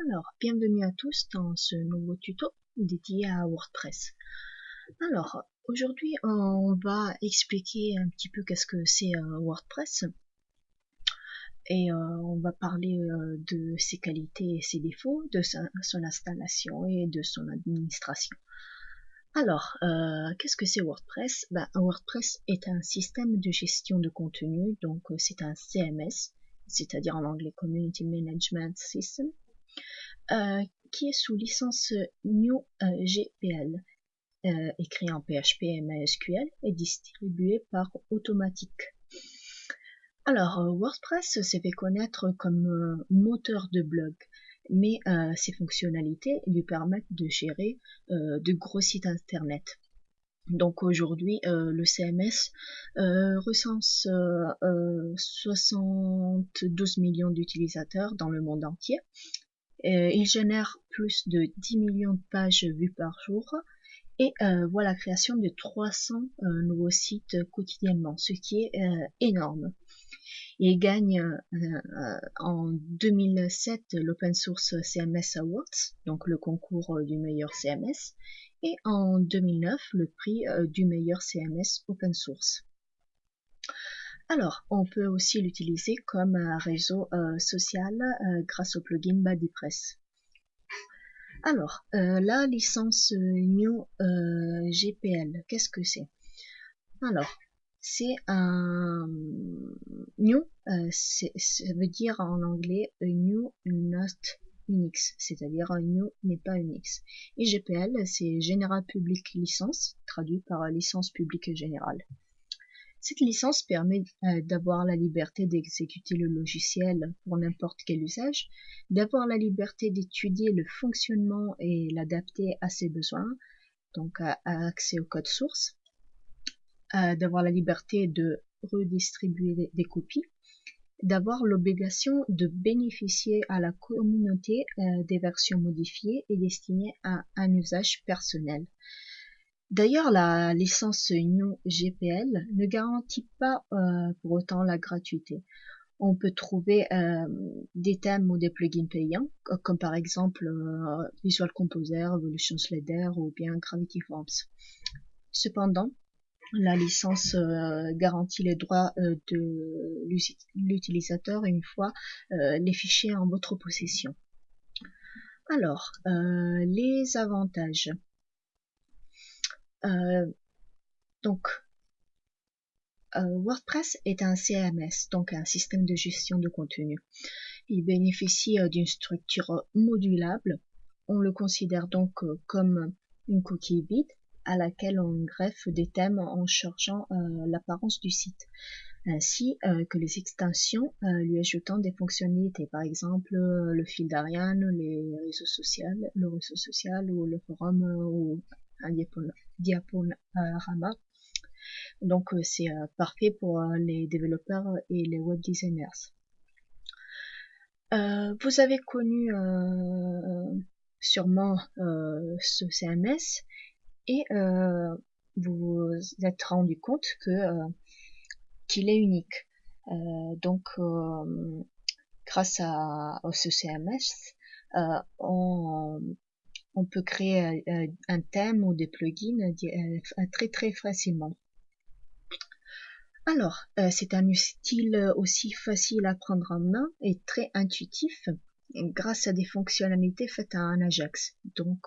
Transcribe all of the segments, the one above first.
Alors, bienvenue à tous dans ce nouveau tuto dédié à WordPress. Alors, aujourd'hui, on va expliquer un petit peu qu'est-ce que c'est WordPress et on va parler de ses qualités et ses défauts, de son installation et de son administration. Alors, qu'est-ce que c'est WordPress? WordPress est un système de gestion de contenu, donc c'est un CMS, c'est-à-dire en anglais Community Management System. Qui est sous licence New GPL, écrit en PHP et MySQL et distribué par Automatic. Alors, WordPress s'est fait connaître comme moteur de blog, mais ses fonctionnalités lui permettent de gérer de gros sites internet. Donc aujourd'hui, le CMS recense 72 millions d'utilisateurs dans le monde entier. Il génère plus de 10 millions de pages vues par jour et voit la création de 300 nouveaux sites quotidiennement, ce qui est énorme. Il gagne en 2007 l'Open Source CMS Awards, donc le concours du meilleur CMS, et en 2009 le prix du meilleur CMS Open Source. Alors, on peut aussi l'utiliser comme un réseau social grâce au plugin BuddyPress. Alors, la licence New GPL, qu'est-ce que c'est? Alors, c'est un New, ça veut dire en anglais New Not Unix, c'est-à-dire New n'est pas Unix. Et GPL, c'est General Public License, traduit par licence publique générale. Cette licence permet d'avoir la liberté d'exécuter le logiciel pour n'importe quel usage, d'avoir la liberté d'étudier le fonctionnement et l'adapter à ses besoins, donc à accès au code source, d'avoir la liberté de redistribuer des copies, d'avoir l'obligation de bénéficier à la communauté des versions modifiées et destinées à un usage personnel. D'ailleurs, la licence New GPL ne garantit pas pour autant la gratuité. On peut trouver des thèmes ou des plugins payants, comme par exemple Visual Composer, Evolution Slider ou bien Gravity Forms. Cependant, la licence garantit les droits de l'utilisateur une fois les fichiers en votre possession. Alors, les avantages. Donc, WordPress est un CMS, donc un système de gestion de contenu. Il bénéficie d'une structure modulable. On le considère donc comme une coquille vide à laquelle on greffe des thèmes en changeant l'apparence du site, ainsi que les extensions lui ajoutant des fonctionnalités, par exemple le fil d'Ariane, le réseau social ou le forum ou un diaporama. Donc c'est parfait pour les développeurs et les web designers. Vous avez connu sûrement ce CMS et vous vous êtes rendu compte qu'il est unique. Donc grâce à ce CMS, on peut créer un thème ou des plugins très facilement. Alors, c'est un style aussi facile à prendre en main et très intuitif grâce à des fonctionnalités faites en Ajax. Donc,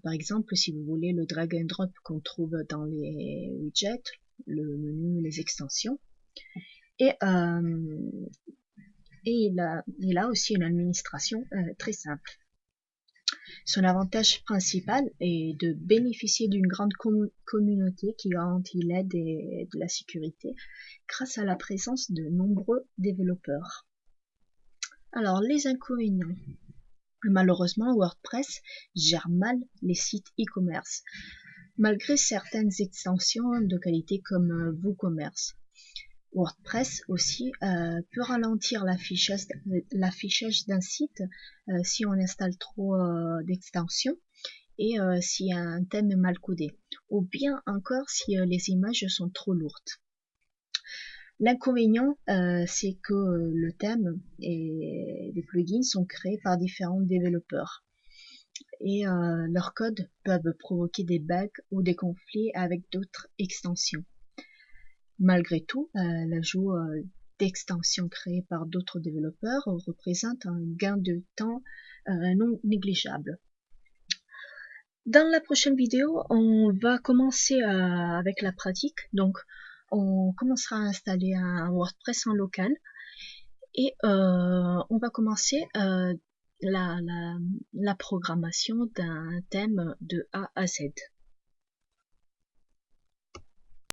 par exemple, si vous voulez le drag and drop qu'on trouve dans les widgets, le menu, les extensions, et il a aussi une administration très simple. Son avantage principal est de bénéficier d'une grande communauté qui garantit l'aide et de la sécurité grâce à la présence de nombreux développeurs. Alors, les inconvénients. Malheureusement, WordPress gère mal les sites e-commerce, malgré certaines extensions de qualité comme WooCommerce. WordPress aussi peut ralentir l'affichage d'un site si on installe trop d'extensions et si un thème est mal codé, ou bien encore si les images sont trop lourdes. L'inconvénient, c'est que le thème et les plugins sont créés par différents développeurs et leurs codes peuvent provoquer des bugs ou des conflits avec d'autres extensions. Malgré tout, l'ajout d'extensions créées par d'autres développeurs représente un gain de temps non négligeable. Dans la prochaine vidéo, on va commencer avec la pratique. Donc, on commencera à installer un WordPress en local et on va commencer la programmation d'un thème de A à Z.